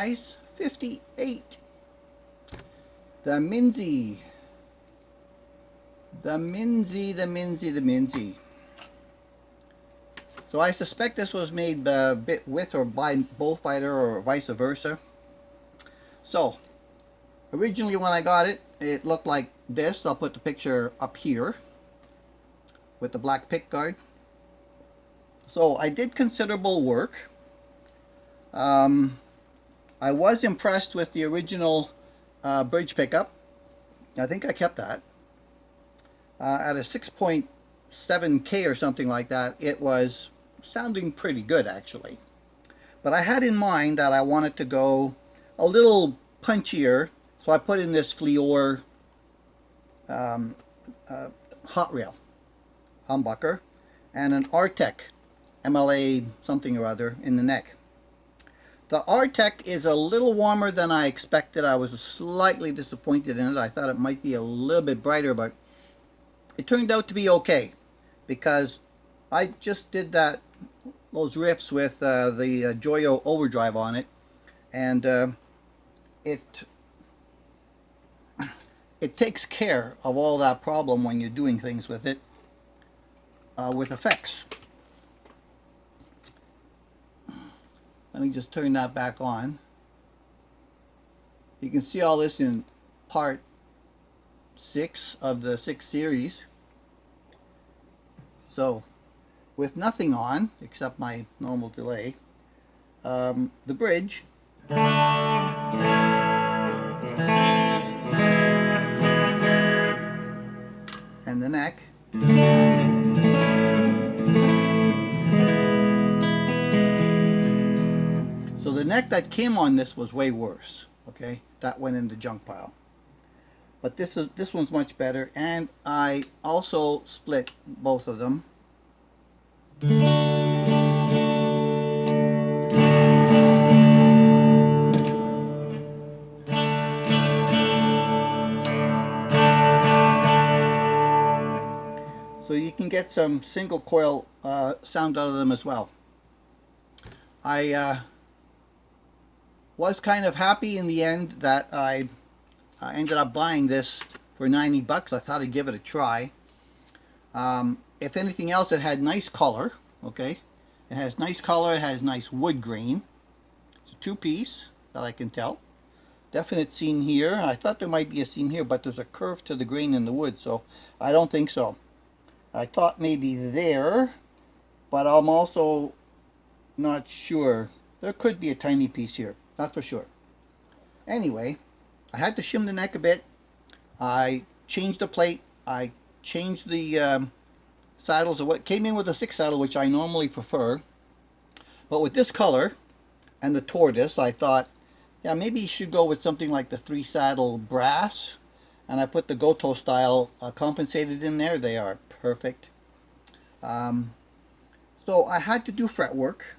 size 58. The MINSINE. The MINSINE. So I suspect this was made with or by Bullfighter or vice versa. So originally when I got it, it looked like this. I'll put the picture up here with the black pick guard. So I did considerable work. I was impressed with the original bridge pickup. I think I kept that. At a 6.7K or something like that, it was sounding pretty good actually. But I had in mind that I wanted to go a little punchier, so I put in this Fleor hot rail humbucker and an Artec MLA something or other in the neck. The Artec is a little warmer than I expected. I was slightly disappointed in it. I thought it might be a little bit brighter, but it turned out to be okay because I just did those riffs with the Joyo overdrive on it, and it takes care of all that problem when you're doing things with it with effects. Let me just turn that back on. You can see all this in part 6 of the 6 series. So with nothing on except my normal delay, the bridge and the neck so the neck that came on this was way worse. Okay, that went in the junk pile. But this one's much better, and I also split both of them. So you can get some single coil sound out of them as well. I was kind of happy in the end that I ended up buying this for 90 bucks. I thought I'd give it a try. If anything else, it had nice color. Okay, it has nice color. It has nice wood grain. It's a two-piece that I can tell. Definite seam here. I thought there might be a seam here, but there's a curve to the grain in the wood, so I don't think so. I thought maybe there, but I'm also not sure. There could be a tiny piece here, not for sure. Anyway, I had to shim the neck a bit. I changed the plate. I changed the saddles. What came in with a 6 saddle, which I normally prefer. But with this color and the tortoise, I thought, yeah, maybe you should go with something like the 3 saddle brass. And I put the Goto style compensated in there. They are perfect. So I had to do fret work.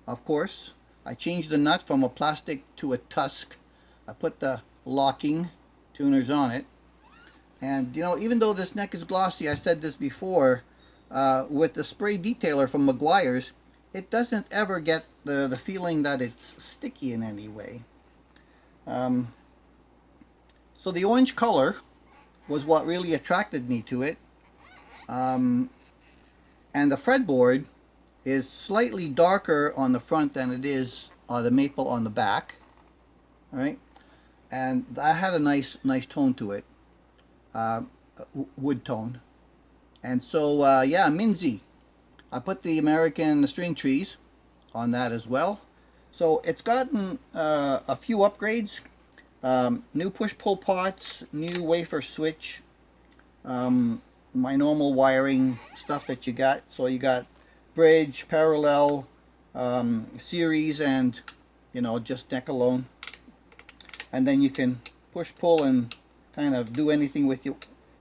Of course, I changed the nut from a plastic to a tusk. I put the locking tuners on it. And you know, even though this neck is glossy, I said this before, with the spray detailer from Meguiar's, it doesn't ever get the feeling that it's sticky in any way. So the orange color was what really attracted me to it. And the fretboard is slightly darker on the front than it is the maple on the back. All right, and that had a nice tone to it, wood tone. And so yeah, MINSINE. I put the American string trees on that as well. So it's gotten a few upgrades. New push-pull pots, new wafer switch, my normal wiring stuff that you got. So you got bridge, parallel, series, and you know, just neck alone. And then you can push, pull, and kind of do anything with you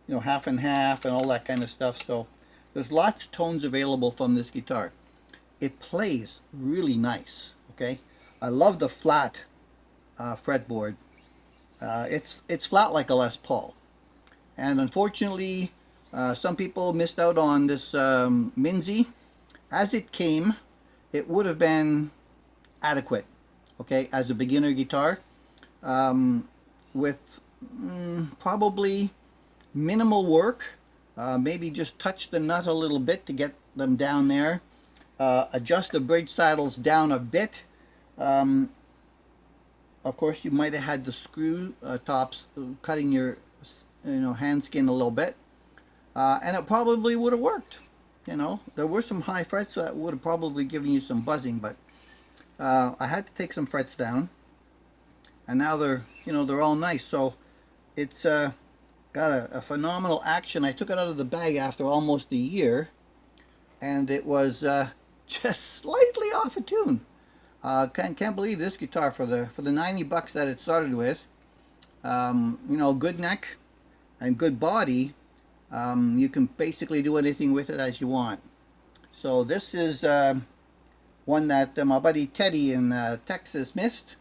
know, half and half and all that kind of stuff. So there's lots of tones available from this guitar. It plays really nice. Okay, I love the flat fretboard. It's flat like a Les Paul, and unfortunately some people missed out on this MINSINE. As it came, it would have been adequate, okay, as a beginner guitar, with probably minimal work. Maybe just touch the nut a little bit to get them down there. Adjust the bridge saddles down a bit. Of course, you might have had the screw tops cutting your hand skin a little bit, and it probably would have worked. There were some high frets that would have probably given you some buzzing, but I had to take some frets down, and now they're all nice. So it's got a phenomenal action. I took it out of the bag after almost a year, and it was just slightly off a tune. Can't believe this guitar for the $90 that it started with. Good neck and good body. You can basically do anything with it as you want. So this is one that my buddy Teddy in Texas missed.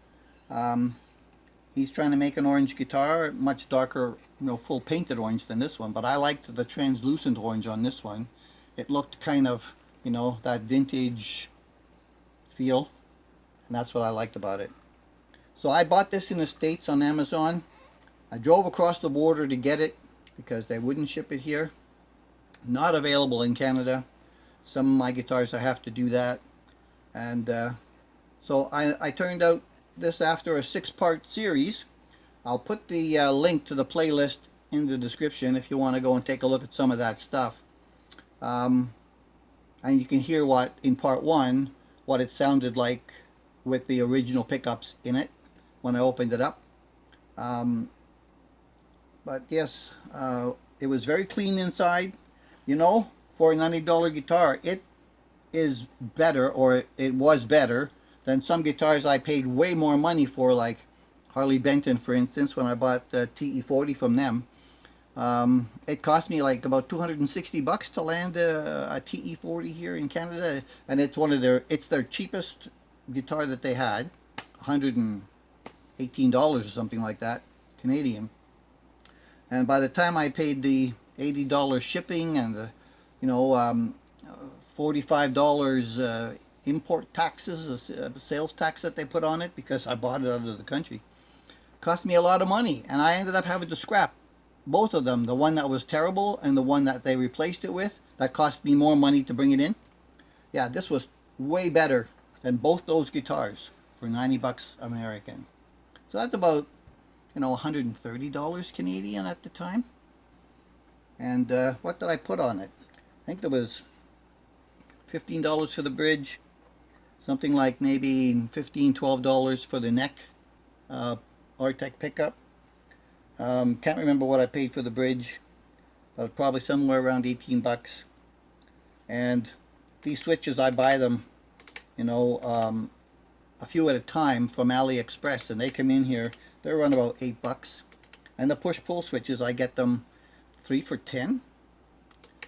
He's trying to make an orange guitar, much darker, full painted orange than this one, but I liked the translucent orange on this one. It looked kind of, that vintage feel, and that's what I liked about it. So I bought this in the States on Amazon. I drove across the border to get it because they wouldn't ship it here. Not available in Canada. Some of my guitars I have to do that. And so I turned out this after a 6-part series. I'll put the link to the playlist in the description if you want to go and take a look at some of that stuff. And you can hear in part 1 what it sounded like with the original pickups in it when I opened it up. But yes, it was very clean inside. For a $90 guitar, it is better, or it was better than some guitars I paid way more money for, like Harley Benton, for instance, when I bought the TE40 from them. It cost me like about $260 to land a TE40 here in Canada, and it's their cheapest guitar that they had, $118 or something like that, Canadian. And by the time I paid the $80 shipping and the $45 import taxes, sales tax that they put on it because I bought it out of the country, cost me a lot of money, and I ended up having to scrap both of them, the one that was terrible and the one that they replaced it with. That cost me more money to bring it in. Yeah, this was way better than both those guitars for $90 American. So that's about $130 Canadian at the time. And what did I put on it? I think there was $15 for the bridge, something like maybe $15, $12 for the neck Artec pickup. Can't remember what I paid for the bridge, but probably somewhere around $18. And these switches, I buy them, a few at a time from AliExpress, and they come in here. They're around about $8. And the push-pull switches, I get them 3 for $10.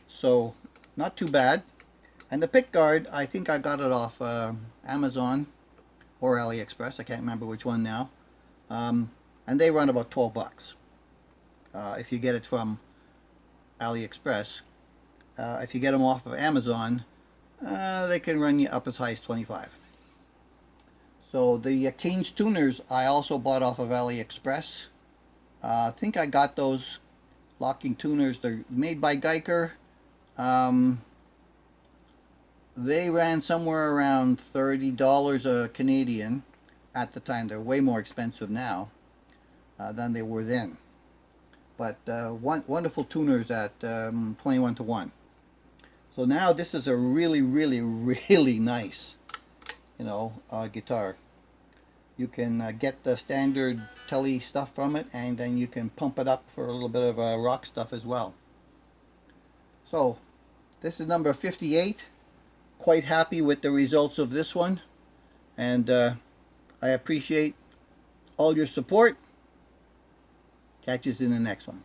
So not too bad. And the pick guard, I think I got it off Amazon or AliExpress. I can't remember which one now. And they run about $12 if you get it from AliExpress. If you get them off of Amazon, they can run you up as high as $25. So the Keynes tuners I also bought off of AliExpress. I think I got those locking tuners. They're made by Geiger. They ran somewhere around $30 Canadian at the time. They're way more expensive now than they were then. But wonderful tuners at 21 to 1. So now this is a really, really, really nice, guitar. You can get the standard TELE stuff from it, and then you can pump it up for a little bit of rock stuff as well. So this is number 58. Quite happy with the results of this one, and I appreciate all your support. Catch us in the next one.